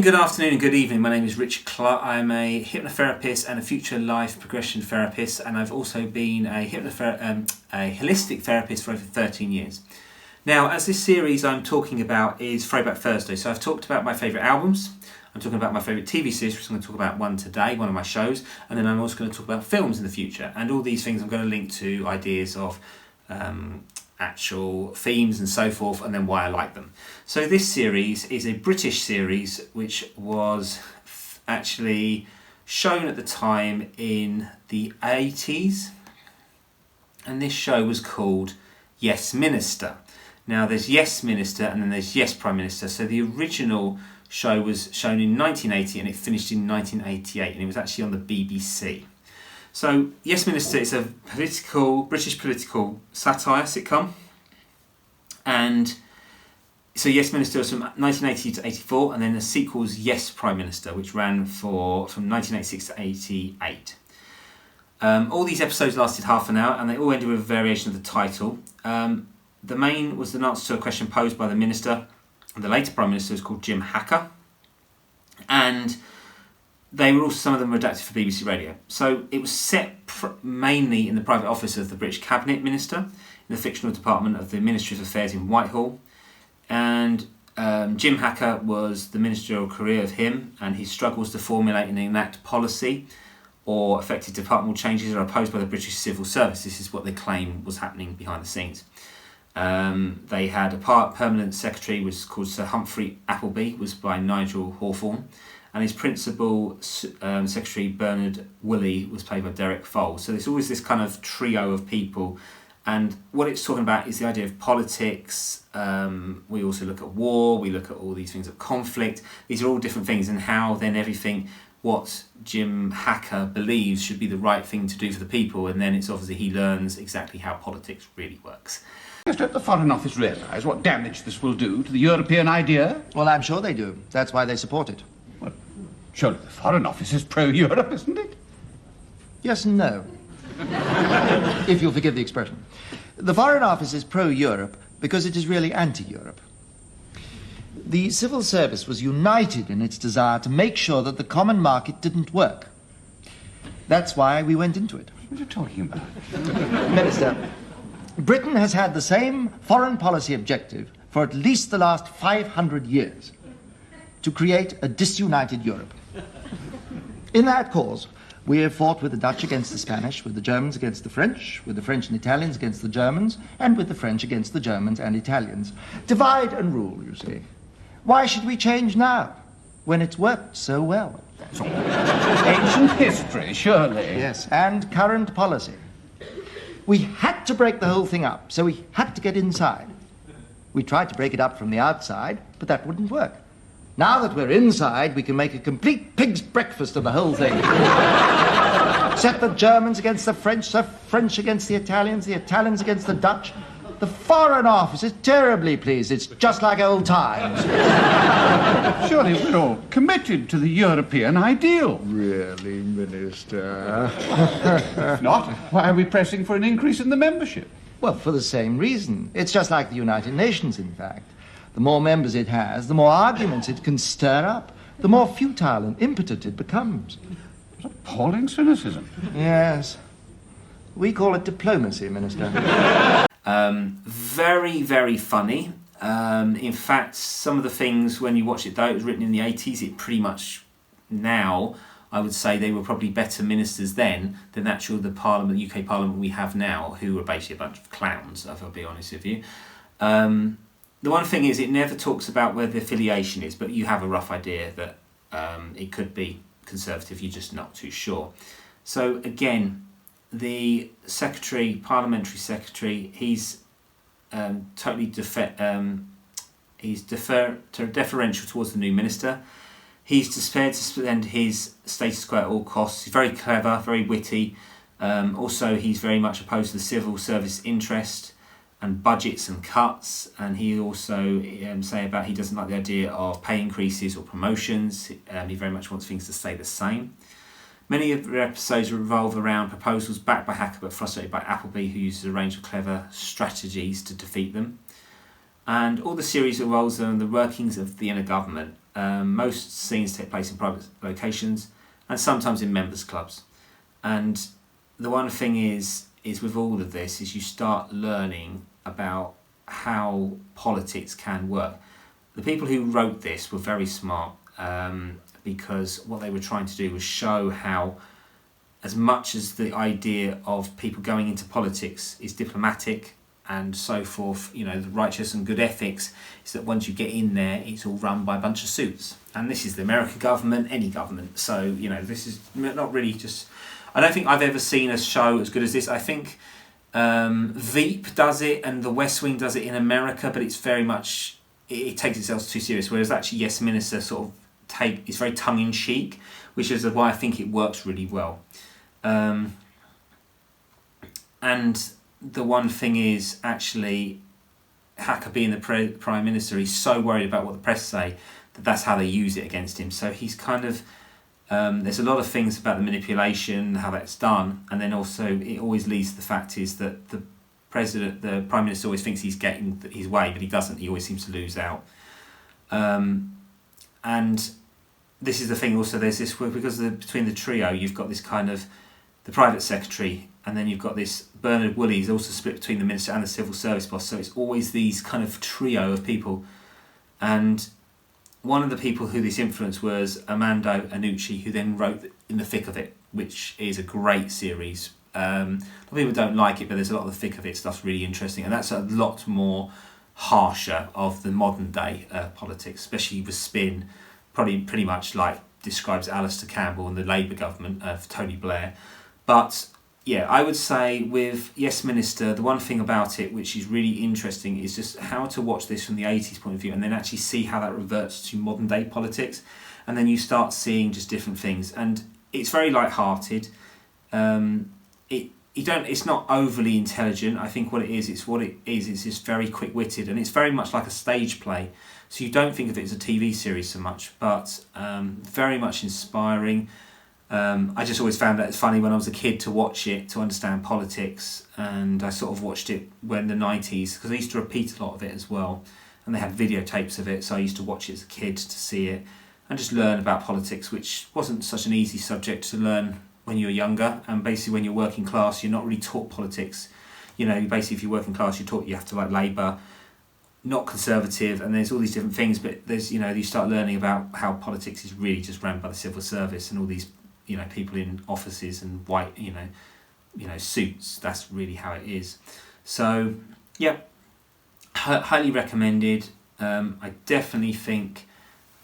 Good afternoon and good evening. My name is Richard Clark. I'm a hypnotherapist and a future life progression therapist, and I've also been a holistic therapist for over 13 years. Now, as this series I'm talking about is Throwback Thursday, so I've talked about my favourite albums, I'm talking about my favourite TV series, which I'm going to talk about one today, one of my shows, and then I'm also going to talk about films in the future. And all these things I'm going to link to ideas of actual themes and so forth, and then why I like them. So this series is a British series which was actually shown at the time in the 80s, and this show was called Yesminister. Now there's Yesminister and then there's Yesprimeminister. So the original show was shown in 1980 and it finished in 1988, and it was actually on the BBC. So Yesminister is a British political satire sitcom, and so Yesminister was from 1980 to 84, and then the sequel was Yesprimeminister, which ran from 1986 to 88. All these episodes lasted half an hour, and they all ended with a variation of the title. The main was an answer to a question posed by the minister, and the later Prime Minister was called Jim Hacker, and they were also, some of them were adapted for BBC Radio. So it was set mainly in the private office of the British Cabinet Minister, in the fictional department of the Ministry of Affairs in Whitehall. And Jim Hacker was the ministerial career of him, and his struggles to formulate and enact policy or effective departmental changes are opposed by the British Civil Service. This is what they claim was happening behind the scenes. They had a permanent secretary, which was called Sir Humphrey Appleby, was by Nigel Hawthorne, and his principal secretary, Bernard Woolley, was played by Derek Foles. So there's always this kind of trio of people, and what it's talking about is the idea of politics. We also look at war, we look at all these things of conflict. These are all different things, and how then everything, what Jim Hacker believes should be the right thing to do for the people, and then it's obviously he learns exactly how politics really works. Just let the Foreign Office realise what damage this will do to the European idea. Well, I'm sure they do. That's why they support it. Well, surely the Foreign Office is pro-Europe, isn't it? Yes and no. If you'll forgive the expression. The Foreign Office is pro-Europe because it is really anti-Europe. The civil service was united in its desire to make sure that the common market didn't work. That's why we went into it. What are you talking about? Minister, Britain has had the same foreign policy objective for at least the last 500 years, to create a disunited Europe. In that cause, we have fought with the Dutch against the Spanish, with the Germans against the French, with the French and Italians against the Germans, and with the French against the Germans and Italians. Divide and rule, you see. Why should we change now, when it's worked so well? So, ancient history, surely. Yes, and current policy. We had to break the whole thing up, so we had to get inside. We tried to break it up from the outside, but that wouldn't work. Now that we're inside, we can make a complete pig's breakfast of the whole thing. Set the Germans against the French against the Italians against the Dutch. The Foreign Office is terribly pleased. It's just like old times. Surely we're all committed to the European ideal. Really, Minister? If not, why are we pressing for an increase in the membership? Well, for the same reason. It's just like the United Nations, in fact. The more members it has, the more arguments it can stir up, the more futile and impotent it becomes. What appalling cynicism. Yes. We call it diplomacy, Minister. Very, very funny. In fact, some of the things, when you watch it, though it was written in the 80s, it pretty much now, I would say they were probably better ministers then than the UK Parliament we have now, who are basically a bunch of clowns, if I'll be honest with you. The one thing is, it never talks about where the affiliation is, but you have a rough idea that it could be Conservative, you're just not too sure. So again, the parliamentary secretary, he's totally deferential towards the new minister. He's prepared to spend his status quo at all costs. He's very clever, very witty. Also, he's very much opposed to the civil service interest and budgets and cuts, and he also he doesn't like the idea of pay increases or promotions. He very much wants things to stay the same. Many of the episodes revolve around proposals backed by Hacker but frustrated by Appleby, who uses a range of clever strategies to defeat them. And all the series revolves around the workings of the inner government Most scenes take place in private locations and sometimes in members' clubs. And the one thing is with all of this is you start learning about how politics can work. The people who wrote this were very smart, because what they were trying to do was show how, as much as the idea of people going into politics is diplomatic and so forth, the righteous and good ethics is that once you get in there, it's all run by a bunch of suits. And this is the American government, any government. So, this is not really just... I don't think I've ever seen a show as good as this. I think Veep does it and The West Wing does it in America, but it's very much... It takes itself too serious, whereas actually Yesminister sort of it's very tongue-in-cheek, which is why I think it works really well. And the one thing is, actually, Huckabee, the Prime Minister, he's so worried about what the press say that that's how they use it against him. So he's kind of... there's a lot of things about the manipulation, how that's done, and then also it always leads to the fact is that the Prime Minister always thinks he's getting his way, but he doesn't. He always seems to lose out. And this is the thing also, there's this, because between the trio, you've got this kind of the private secretary, and then you've got this Bernard Woolley, he's also split between the minister and the civil service boss, so it's always these kind of trio of people. And one of the people who this influenced was Armando Iannucci, who then wrote In the Thick of It, which is a great series. A lot of people don't like it, but there's a lot of the thick of it stuff's really interesting, and that's a lot more harsher of the modern day politics, especially with spin, probably pretty much like describes Alistair Campbell and the Labour government of Tony Blair. But yeah, I would say with Yesminister, the one thing about it which is really interesting is just how to watch this from the 80s point of view and then actually see how that reverts to modern day politics, and then you start seeing just different things. And it's very light-hearted. It's not overly intelligent. I think what it is, it's just very quick-witted, and it's very much like a stage play. So you don't think of it as a TV series so much, but very much inspiring. I just always found that it's funny when I was a kid to watch it, to understand politics, and I sort of watched it when the 90s, because I used to repeat a lot of it as well, and they had videotapes of it, so I used to watch it as a kid to see it, and just learn about politics, which wasn't such an easy subject to learn when you were younger. And basically when you're working class, you're not really taught politics. Basically if you're working class, you're taught you have to like Labour, not Conservative, and there's all these different things, but there's, you start learning about how politics is really just run by the civil service and all these, people in offices and white, suits. That's really how it is. So, yeah, highly recommended. I definitely think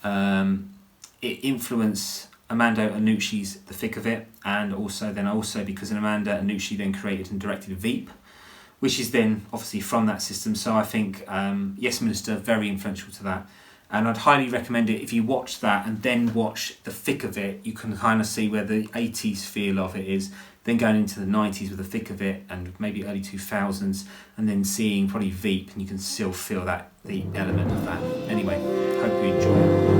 it influenced Armando Iannucci's The Thick of It, and also because Armando Iannucci then created and directed Veep, which is then obviously from that system. So I think Yesminister, very influential to that. And I'd highly recommend it. If you watch that and then watch The Thick of It, you can kind of see where the 80s feel of it is, then going into the 90s with The Thick of It and maybe early 2000s, and then seeing probably Veep, and you can still feel that, the element of that. Anyway, hope you enjoy it.